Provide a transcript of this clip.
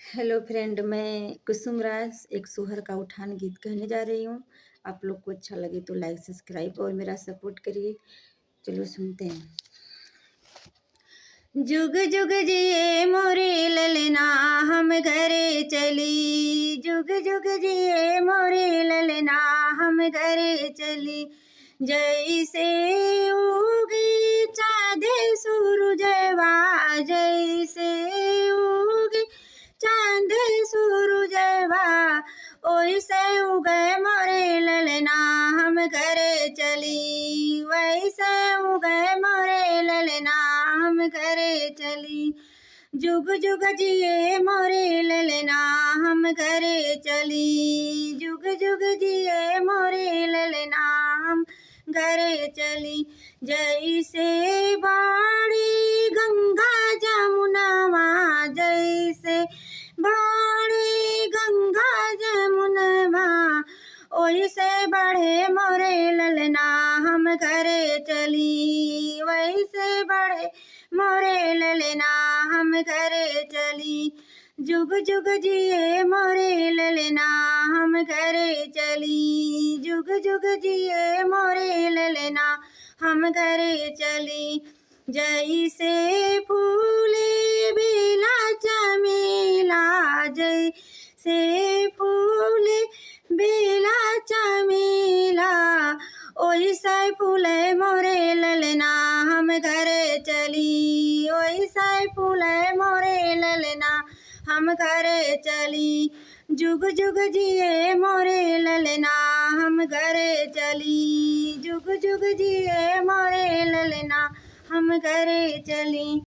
Hello friend, मैं कुसुम राज एक सोहर का उठान गीत कहने जा रही हूँ। आप लोग को अच्छा लगे तो लाइक सब्सक्राइब और मेरा सपोर्ट करिए। चलो सुनते हैं। जुग जुग जिए मोरे ललना हम घरे चली, जुग जुग जिए मोरे ललना हम घरे चली। जैसे उगी चाँदे सूरजवा, जैसे उगी चाँदे सूरजवा, ओइसे उगे मोरे ललना हम घरे चली, वैसे उगे मोरे ललना हम घरे चली। जुग जुग जिए मोरे ललना हम घरे चली, जुग जुग जिए मोरे ललना हम घरे चली। जैसे बाड़ी गंगा जमुनवा, जैसे बाड़ी गंगा जमुनवा, ओइसे बढ़े मोरे ललना हम घरे चली, वैसे बढ़े मोरे ललना हम घरे चली। जुग जुग जिए मोरे ललना हम घरे चली, जुग जुग जिए मोरे ललना हम घरे चली। जैसे फूले बेला चमेला, जैसे फूले बेला चमेला, ओइसे फूले मोरे ललना हम घरे चली, ओइसे फूले मोरे ललना हम घरे चली। जुग जुग जिए मोरे ललना हम घरे चली, जुग जुग जिए मोरे ललना हम घरे चली।